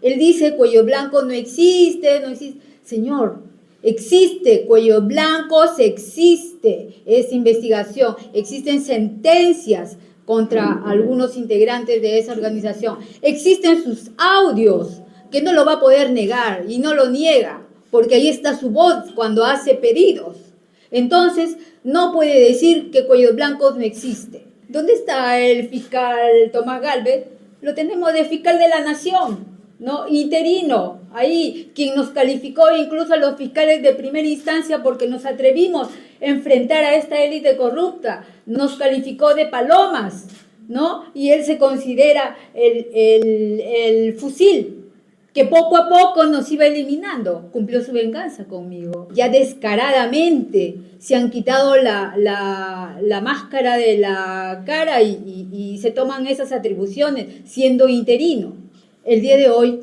Él dice cuello blanco no existe, no existe. Señor, existe, cuello blancos existe, es investigación, existen sentencias contra algunos integrantes de esa organización, existen sus audios, que no lo va a poder negar y no lo niega, porque ahí está su voz cuando hace pedidos. Entonces, no puede decir que cuellos blancos no existe. ¿Dónde está el fiscal Tomás Gálvez? Lo tenemos de fiscal de la Nación, ¿no? Interino, ahí, quien nos calificó incluso a los fiscales de primera instancia porque nos atrevimos a enfrentar a esta élite corrupta, nos calificó de palomas, ¿no? Y él se considera el fusil que poco a poco nos iba eliminando. Cumplió su venganza conmigo. Ya descaradamente se han quitado la máscara de la cara y se toman esas atribuciones siendo interino. El día de hoy,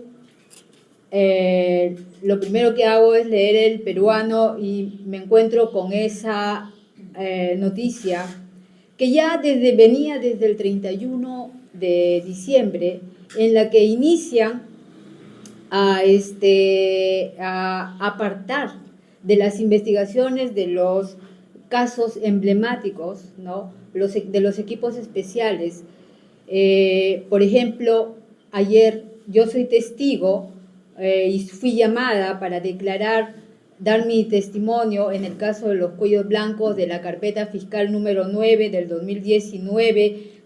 lo primero que hago es leer El Peruano y me encuentro con esa noticia que ya venía desde el 31 de diciembre, en la que inician a apartar de las investigaciones de los casos emblemáticos, ¿no? De los equipos especiales. Por ejemplo, ayer yo soy testigo y fui llamada para dar mi testimonio en el caso de los cuellos blancos de la carpeta fiscal número 9 del 2019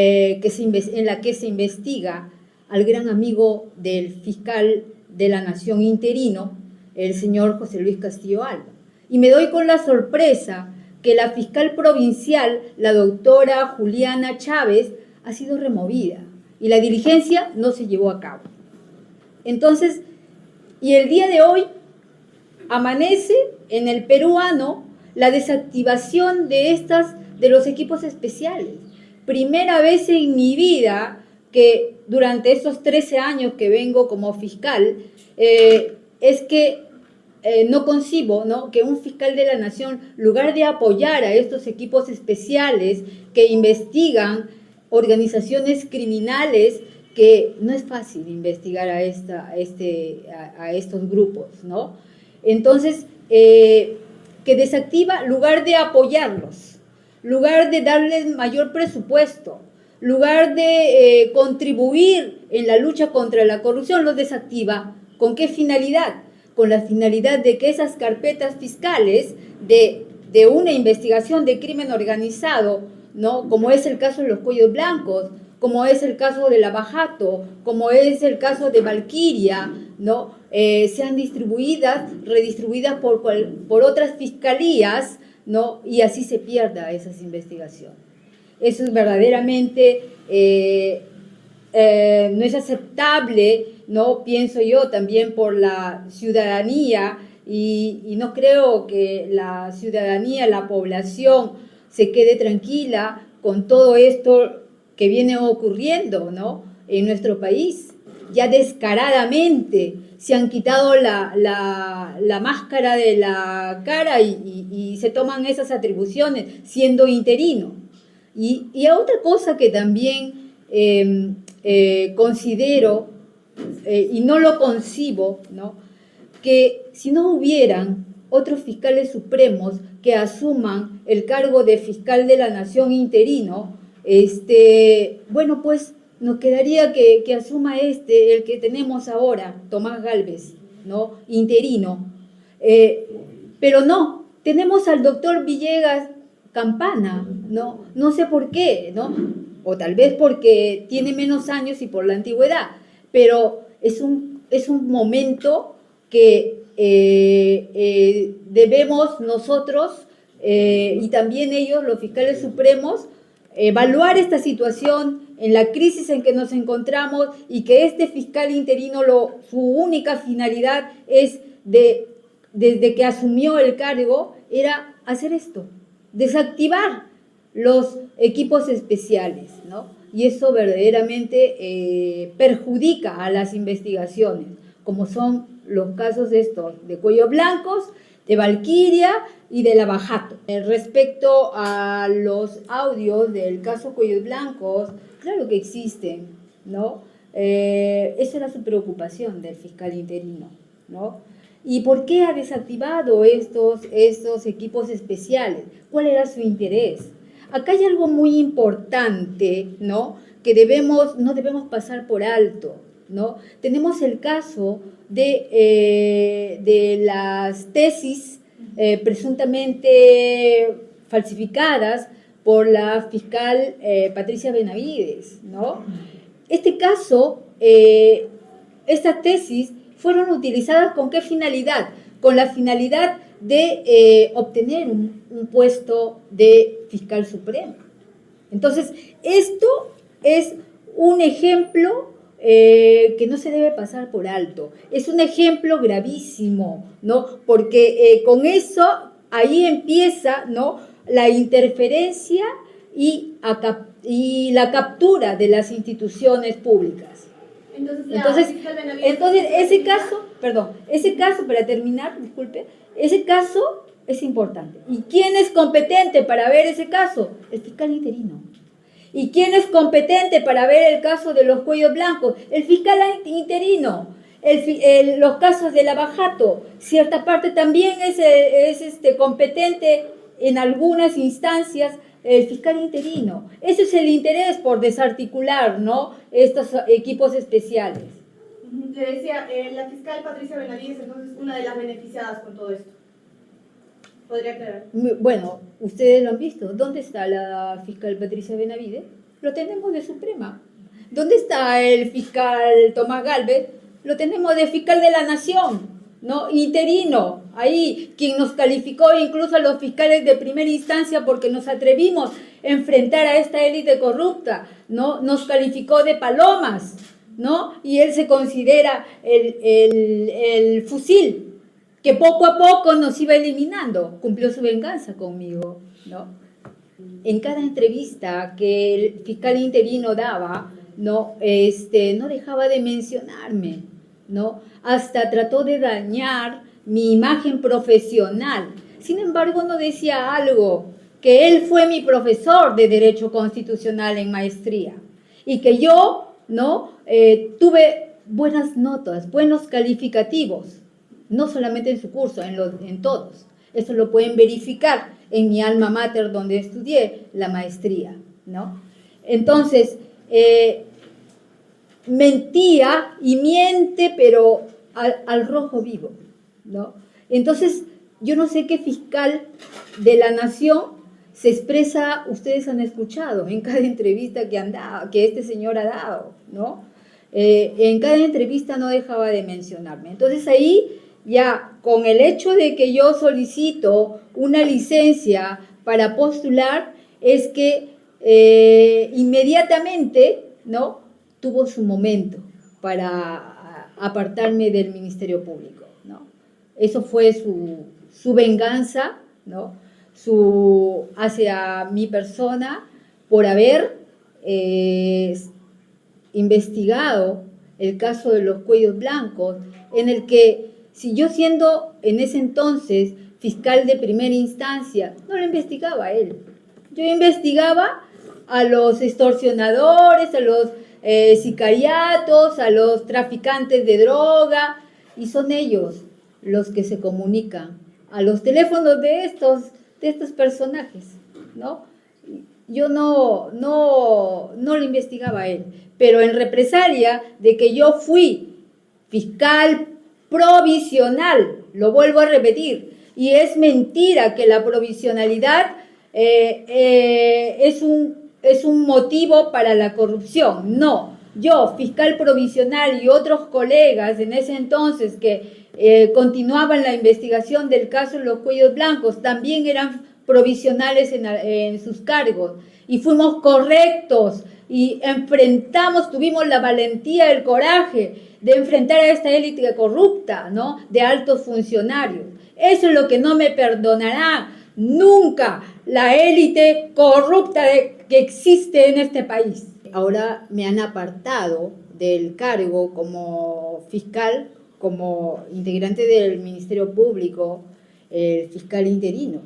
en la que se investiga al gran amigo del fiscal de la Nación interino, el señor José Luis Castillo Alba. Y me doy con la sorpresa que la fiscal provincial, la doctora Juliana Chávez, ha sido removida y la diligencia no se llevó a cabo. Entonces, y el día de hoy amanece en El Peruano la desactivación de los equipos especiales. Primera vez en mi vida que durante esos 13 años que vengo como fiscal, es que no concibo, ¿no?, que un fiscal de la Nación, en lugar de apoyar a estos equipos especiales que investigan organizaciones criminales, que no es fácil investigar a estos grupos, ¿no? Entonces, que desactiva, en lugar de apoyarlos, en lugar de darles mayor presupuesto, lugar de contribuir en la lucha contra la corrupción, los desactiva. ¿Con qué finalidad? Con la finalidad de que esas carpetas fiscales de una investigación de crimen organizado, ¿no?, como es el caso de los cuellos blancos, como es el caso de Lavajato, como es el caso de Valquiria, ¿no?, sean redistribuidas por otras fiscalías, ¿no?, y así se pierda esas investigaciones. Eso es verdaderamente, no es aceptable, ¿no?, pienso yo, también por la ciudadanía, y no creo que la ciudadanía, la población, se quede tranquila con todo esto que viene ocurriendo, ¿no?, en nuestro país. Ya descaradamente se han quitado la máscara de la cara y se toman esas atribuciones siendo interino. Y otra cosa que también considero y no lo concibo, ¿no?, que si no hubieran otros fiscales supremos que asuman el cargo de fiscal de la Nación interino, bueno, pues nos quedaría que asuma el que tenemos ahora, Tomás Gálvez, ¿no?, interino. Pero no, tenemos al doctor Villegas Campana, ¿no? No sé por qué, ¿no? O tal vez porque tiene menos años y por la antigüedad, pero es un momento que debemos nosotros y también ellos, los fiscales supremos, evaluar esta situación en la crisis en que nos encontramos y que este fiscal interino, su única finalidad es desde que asumió el cargo, era hacer esto, desactivar los equipos especiales, ¿no? Y eso verdaderamente perjudica a las investigaciones, como son los casos estos de Cuellos Blancos, de Valquiria y de Lavajato. Respecto a los audios del caso Cuellos Blancos, claro que existen, ¿no? Esa era su preocupación del fiscal interino, ¿no? ¿Y por qué ha desactivado estos equipos especiales? ¿Cuál era su interés? Acá hay algo muy importante, ¿no? Que no debemos pasar por alto, ¿no? Tenemos el caso de las tesis presuntamente falsificadas por la fiscal Patricia Benavides, ¿no? Este caso, estas tesis fueron utilizadas ¿con qué finalidad? Con la finalidad de obtener un puesto de fiscal supremo. Entonces, esto es un ejemplo que no se debe pasar por alto. Es un ejemplo gravísimo, ¿no? Porque con eso ahí empieza, ¿no?, la interferencia y la captura de las instituciones públicas. Entonces ese caso, para terminar, disculpe, ese caso es importante. ¿Y quién es competente para ver ese caso? El fiscal interino. ¿Y quién es competente para ver el caso de los cuellos blancos? El fiscal interino. Los casos de Lavajato, cierta parte también es competente en algunas instancias el fiscal interino. Ese es el interés por desarticular, ¿no?, estos equipos especiales. Le decía, la fiscal Patricia Benavides, entonces, una de las beneficiadas con todo esto. ¿Podría aclarar? Bueno, ustedes lo han visto. ¿Dónde está la fiscal Patricia Benavides? Lo tenemos de Suprema. ¿Dónde está el fiscal Tomás Galvez? Lo tenemos de fiscal de la Nación, ¿no?, interino, ahí, quien nos calificó incluso a los fiscales de primera instancia porque nos atrevimos a enfrentar a esta élite corrupta, ¿no? Nos calificó de palomas, ¿no? Y él se considera el fusil que poco a poco nos iba eliminando. Cumplió su venganza conmigo, ¿no? En cada entrevista que el fiscal interino daba, no dejaba de mencionarme, ¿no? Hasta trató de dañar mi imagen profesional. Sin embargo, no decía algo, que él fue mi profesor de Derecho Constitucional en maestría y que yo, ¿no?, tuve buenas notas, buenos calificativos, no solamente en su curso, en todos. Eso lo pueden verificar en mi alma mater, donde estudié la maestría, ¿no? Entonces, mentía y miente, pero al rojo vivo, ¿no? Entonces, yo no sé qué fiscal de la Nación se expresa, ustedes han escuchado en cada entrevista que este señor ha dado, ¿no? En cada entrevista no dejaba de mencionarme. Entonces ahí ya con el hecho de que yo solicito una licencia para postular, es que inmediatamente, ¿no?, tuvo su momento para apartarme del Ministerio Público, ¿no? Eso fue su venganza, ¿no?, hacia mi persona por haber investigado el caso de los cuellos blancos, en el que, si yo siendo en ese entonces fiscal de primera instancia, no lo investigaba a él. Yo investigaba a los extorsionadores, a los sicariatos, a los traficantes de droga, y son ellos los que se comunican a los teléfonos de estos personajes, ¿no? Yo no lo investigaba a él, pero en represalia de que yo fui fiscal provisional, lo vuelvo a repetir, y es mentira que la provisionalidad es un motivo para la corrupción. No, yo, fiscal provisional, y otros colegas en ese entonces que continuaban la investigación del caso de los cuellos blancos, también eran provisionales en sus cargos, y fuimos correctos y tuvimos la valentía, el coraje de enfrentar a esta élite corrupta, ¿no?, de altos funcionarios. Eso es lo que no me perdonará nunca la élite corrupta que existe en este país. Ahora me han apartado del cargo como fiscal, como integrante del Ministerio Público, el fiscal interino,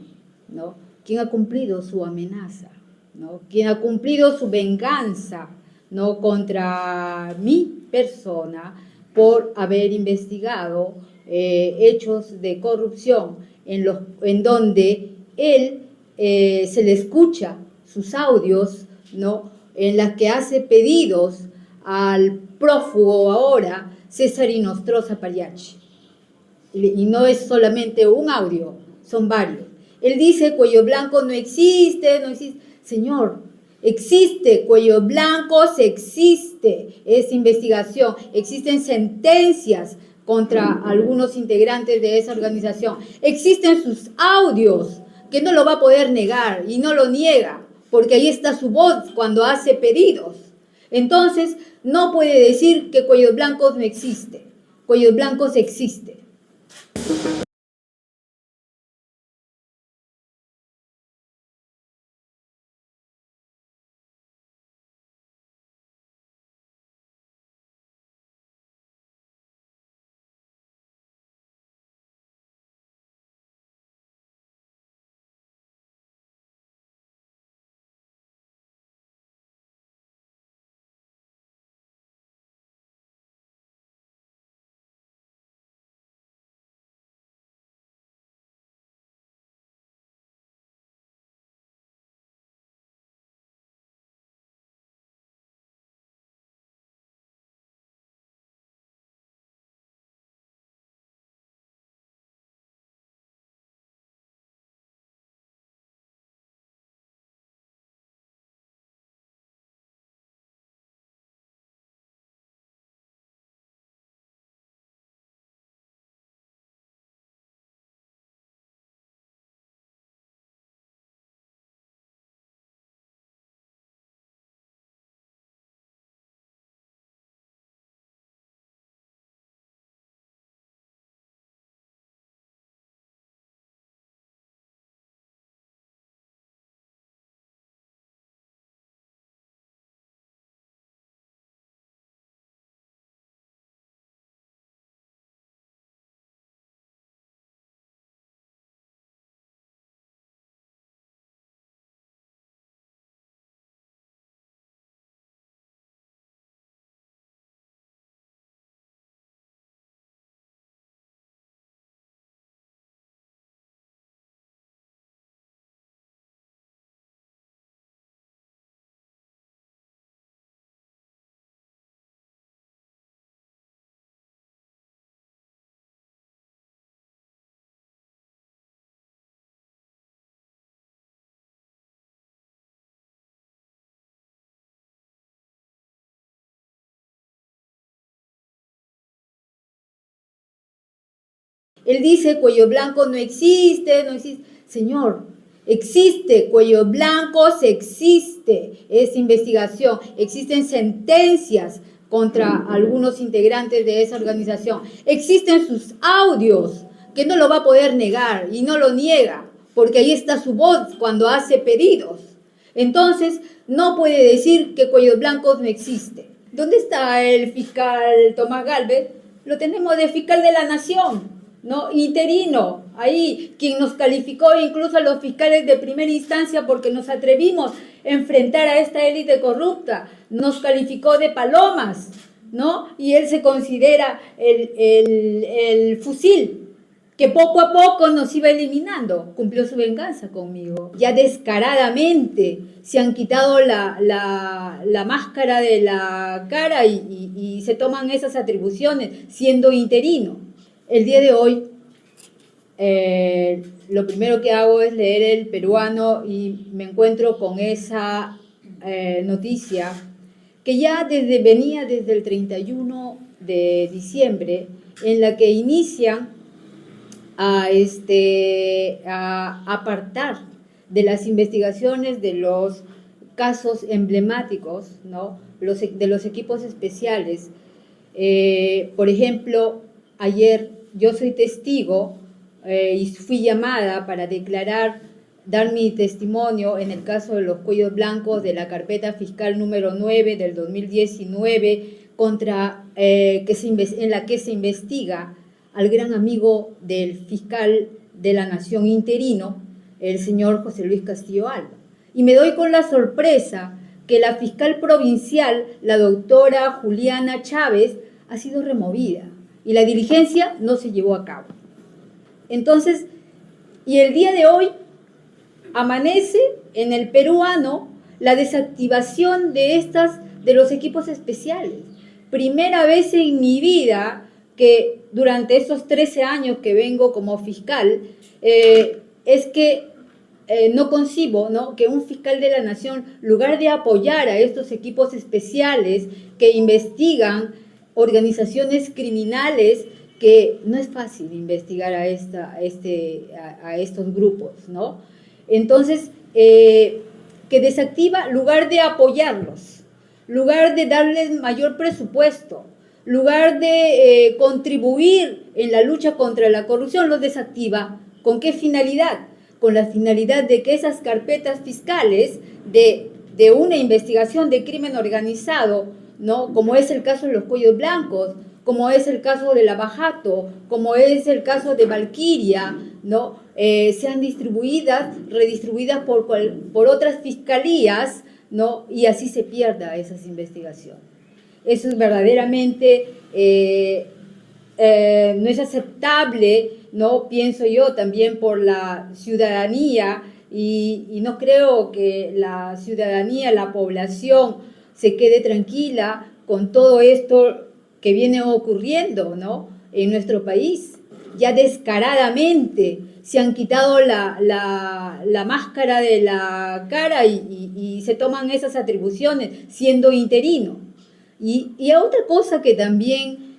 ¿no?, quien ha cumplido su amenaza, ¿no?, quien ha cumplido su venganza, ¿no?, contra mi persona por haber investigado hechos de corrupción en donde él se le escucha sus audios, ¿no?, en las que hace pedidos al prófugo ahora César Inostroza Pagliacci. Y no es solamente un audio, son varios. Él dice cuello blanco no existe, no existe. Señor, existe, cuello blanco existe, es investigación, existen sentencias contra algunos integrantes de esa organización, existen sus audios, que no lo va a poder negar y no lo niega, porque ahí está su voz cuando hace pedidos. Entonces, no puede decir que cuellos blancos no existe, cuellos blancos existe. Él dice cuello blanco no existe, no existe. Señor, existe, cuello blanco existe, es investigación, existen sentencias contra algunos integrantes de esa organización, existen sus audios, que no lo va a poder negar y no lo niega, porque ahí está su voz cuando hace pedidos. Entonces, no puede decir que cuellos blancos no existe. ¿Dónde está el fiscal Tomás Galvez? Lo tenemos de fiscal de la Nación, ¿no? Interino, ahí, quien nos calificó incluso a los fiscales de primera instancia porque nos atrevimos a enfrentar a esta élite corrupta, nos calificó de palomas, ¿no? Y él se considera el fusil que poco a poco nos iba eliminando. Cumplió su venganza conmigo. Ya descaradamente se han quitado la máscara de la cara y se toman esas atribuciones siendo interino. El día de hoy, lo primero que hago es leer El Peruano y me encuentro con esa noticia que ya venía desde el 31 de diciembre, en la que inician a apartar de las investigaciones de los casos emblemáticos, ¿no?, de los equipos especiales. Por ejemplo, ayer yo soy testigo y fui llamada para dar mi testimonio en el caso de los cuellos blancos de la carpeta fiscal número 9 del 2019, en la que se investiga al gran amigo del fiscal de la Nación interino, el señor José Luis Castillo Alba. Y me doy con la sorpresa que la fiscal provincial, la doctora Juliana Chávez, ha sido removida y la diligencia no se llevó a cabo. Entonces, y el día de hoy amanece en el peruano la desactivación de los equipos especiales. Primera vez en mi vida que durante esos 13 años que vengo como fiscal, es que no concibo, ¿no?, que un fiscal de la nación, en lugar de apoyar a estos equipos especiales que investigan organizaciones criminales, que no es fácil investigar a estos grupos, ¿no? Entonces, que desactiva, lugar de apoyarlos, lugar de darles mayor presupuesto, lugar de contribuir en la lucha contra la corrupción, los desactiva. ¿Con qué finalidad? Con la finalidad de que esas carpetas fiscales de una investigación de crimen organizado, ¿no?, como es el caso de los cuellos blancos, como es el caso de Lavajato, como es el caso de Valquiria, ¿no?, sean redistribuidas por otras fiscalías, ¿no?, y así se pierda esas investigaciones. Eso es verdaderamente, no es aceptable, ¿no?, pienso yo, también por la ciudadanía, y no creo que la ciudadanía, la población, se quede tranquila con todo esto que viene ocurriendo, ¿no?, en nuestro país. Ya descaradamente se han quitado la máscara de la cara y se toman esas atribuciones siendo interino. Y otra cosa que también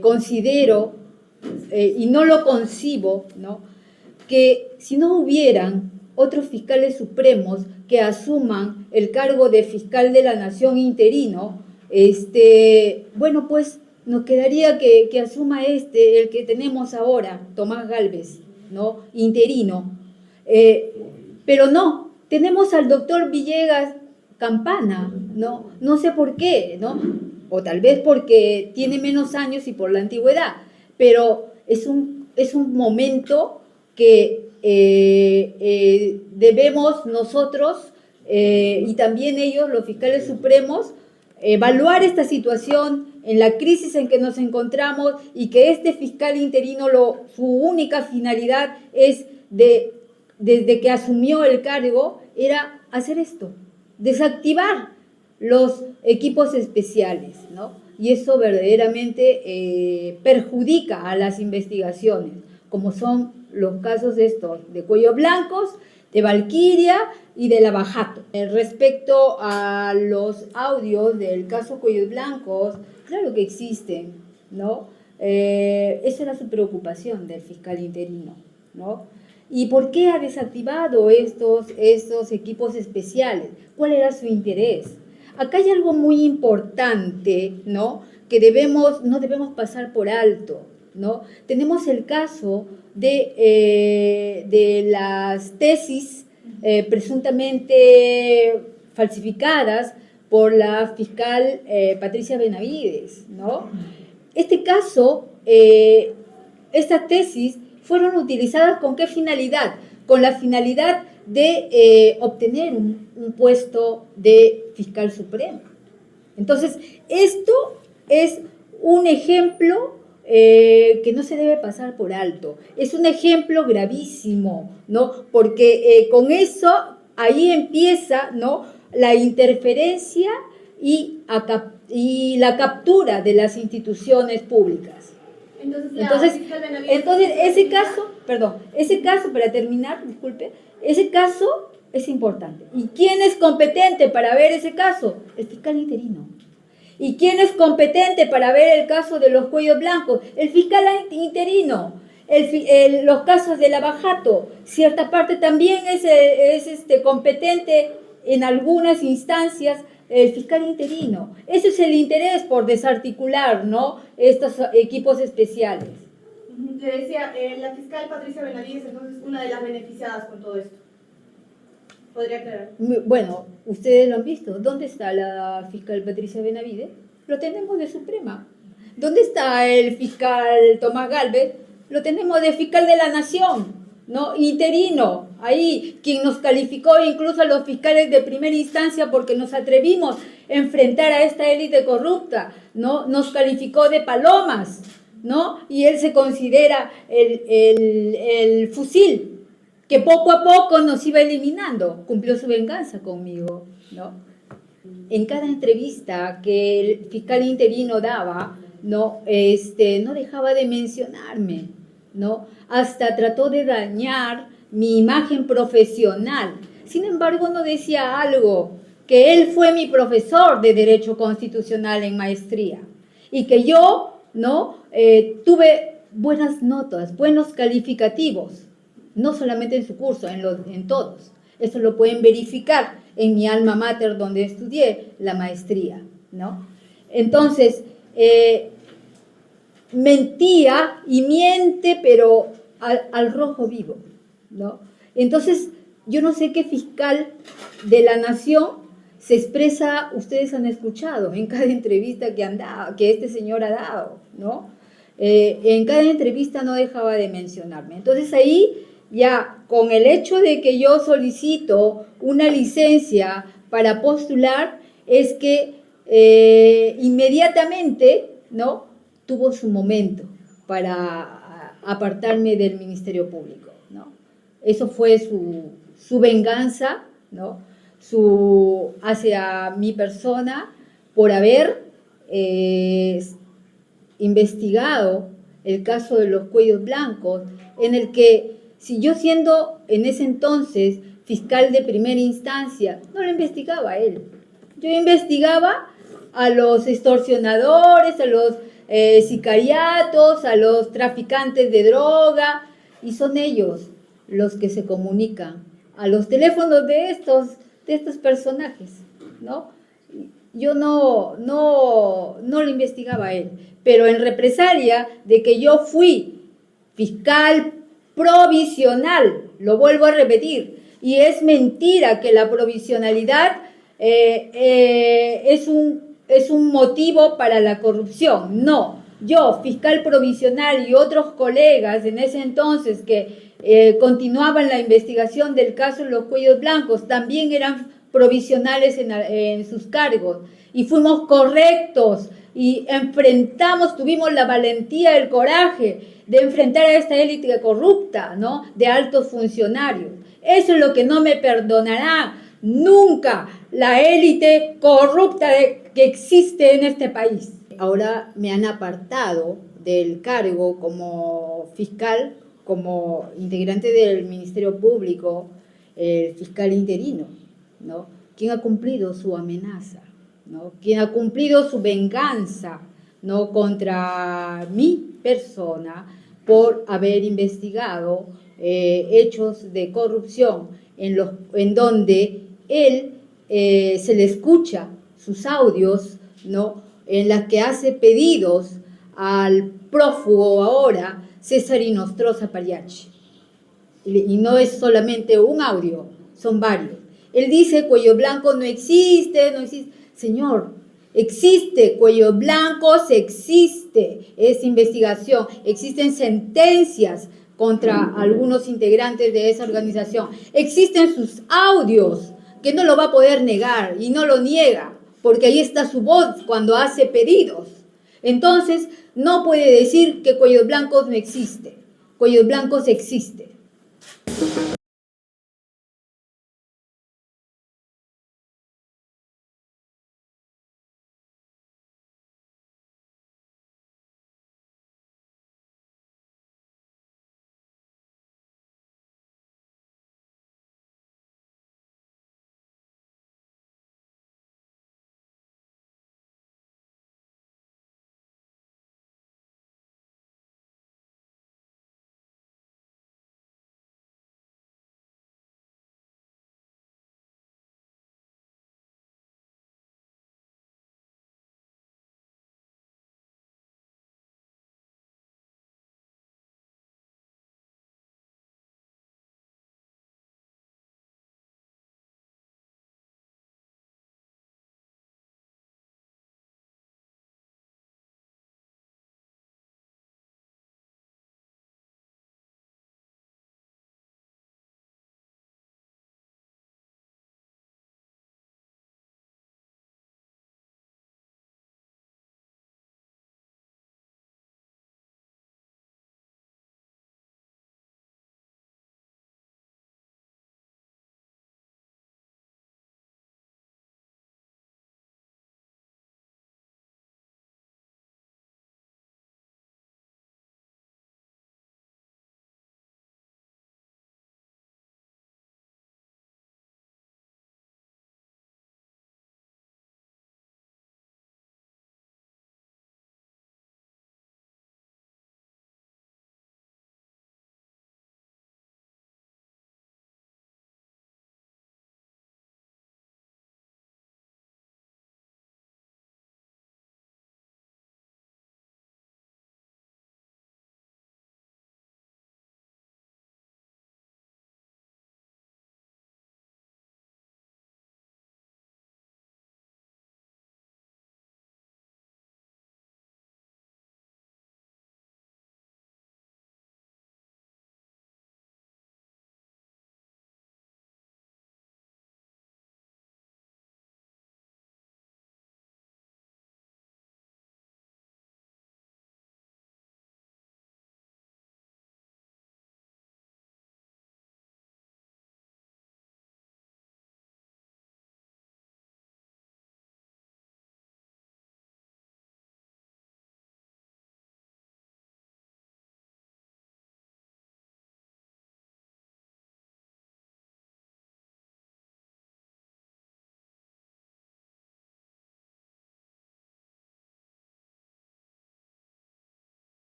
considero, y no lo concibo, ¿no?, que si no hubieran otros fiscales supremos que asuman el cargo de fiscal de la nación interino, bueno, pues nos quedaría que asuma el que tenemos ahora, Tomás Gálvez, ¿no?, interino. Pero no, tenemos al doctor Villegas Campana, ¿no? No sé por qué, ¿no? O tal vez porque tiene menos años y por la antigüedad, pero es un momento que debemos nosotros y también ellos, los fiscales supremos, evaluar esta situación en la crisis en que nos encontramos, y que este fiscal interino, su única finalidad es desde que asumió el cargo, era hacer esto, desactivar los equipos especiales, ¿no? Y eso verdaderamente perjudica a las investigaciones, como son los casos estos de Cuellos Blancos, de Valquiria y de Lavajato. Respecto a los audios del caso Cuellos Blancos, claro que existen, ¿no? Esa era su preocupación del fiscal interino, ¿no? ¿Y por qué ha desactivado estos equipos especiales? ¿Cuál era su interés? Acá hay algo muy importante, ¿no?, que no debemos pasar por alto, ¿no? Tenemos el caso de las tesis presuntamente falsificadas por la fiscal Patricia Benavides, ¿no? Este caso, estas tesis fueron utilizadas ¿con qué finalidad? Con la finalidad de obtener un puesto de fiscal supremo. Entonces, esto es un ejemplo que no se debe pasar por alto. Es un ejemplo gravísimo, ¿no? Porque con eso, ahí empieza, ¿no?, la interferencia y la captura de las instituciones públicas. Entonces ese caso, para terminar, disculpe, ese caso es importante. ¿Y quién es competente para ver ese caso? El fiscal interino. ¿Y quién es competente para ver el caso de los Cuellos Blancos? El fiscal interino. Los casos de Lavajato, cierta parte también es competente en algunas instancias el fiscal interino. Ese es el interés por desarticular, ¿no?, estos equipos especiales. Le decía, la fiscal Patricia Benavides, entonces, una de las beneficiadas con todo esto. ¿Podría aclarar? Bueno, ustedes lo han visto. ¿Dónde está la fiscal Patricia Benavides? Lo tenemos de Suprema. ¿Dónde está el fiscal Tomás Gálvez? Lo tenemos de fiscal de la Nación, ¿no?, interino. Ahí quien nos calificó incluso a los fiscales de primera instancia porque nos atrevimos a enfrentar a esta élite corrupta, ¿no? Nos calificó de palomas, ¿no? Y él se considera el fusil que poco a poco nos iba eliminando. Cumplió su venganza conmigo, ¿no? En cada entrevista que el fiscal interino daba, no dejaba de mencionarme, ¿no? Hasta trató de dañar mi imagen profesional. Sin embargo, no decía algo, que él fue mi profesor de Derecho Constitucional en maestría y que yo, ¿no? Tuve buenas notas, buenos calificativos, no solamente en su curso, en todos. Eso lo pueden verificar en mi alma mater donde estudié la maestría, ¿no? Entonces, mentía y miente, pero al rojo vivo, ¿no? Entonces, yo no sé qué fiscal de la nación se expresa, ustedes han escuchado en cada entrevista que este señor ha dado, ¿no? En cada entrevista no dejaba de mencionarme. Entonces ahí ya con el hecho de que yo solicito una licencia para postular, es que inmediatamente, ¿no? Tuvo su momento para apartarme del Ministerio Público, ¿no? Eso fue su venganza, ¿no? Hacia mi persona por haber investigado el caso de los cuellos blancos, en el que si yo siendo en ese entonces fiscal de primera instancia, no lo investigaba a él. Yo investigaba a los extorsionadores, a los sicariatos, a los traficantes de droga, y son ellos los que se comunican a los teléfonos de estos personajes, ¿no? Yo no lo investigaba a él, pero en represalia de que yo fui fiscal provisional, lo vuelvo a repetir, y es mentira que la provisionalidad es un motivo para la corrupción. No, yo, fiscal provisional, y otros colegas en ese entonces que continuaban la investigación del caso de los cuellos blancos, también eran provisionales en sus cargos, y fuimos correctos y tuvimos la valentía, el coraje de enfrentar a esta élite corrupta, ¿no? De altos funcionarios. Eso es lo que no me perdonará nunca la élite corrupta que existe en este país. Ahora me han apartado del cargo como fiscal, como integrante del Ministerio Público, el fiscal interino, ¿no? Quien ha cumplido su amenaza, ¿no? Quien ha cumplido su venganza, ¿no? Contra mi persona por haber investigado hechos de corrupción en donde él se le escucha sus audios, ¿no? En las que hace pedidos al prófugo ahora, César Inostroza Pariachi. Y no es solamente un audio, son varios. Él dice, cuello blanco no existe, no existe. Señor, existe, cuello blancos existe, es investigación, existen sentencias contra algunos integrantes de esa organización, existen sus audios, que no lo va a poder negar y no lo niega, porque ahí está su voz cuando hace pedidos. Entonces, no puede decir que cuellos blancos no existe, cuellos blancos existe.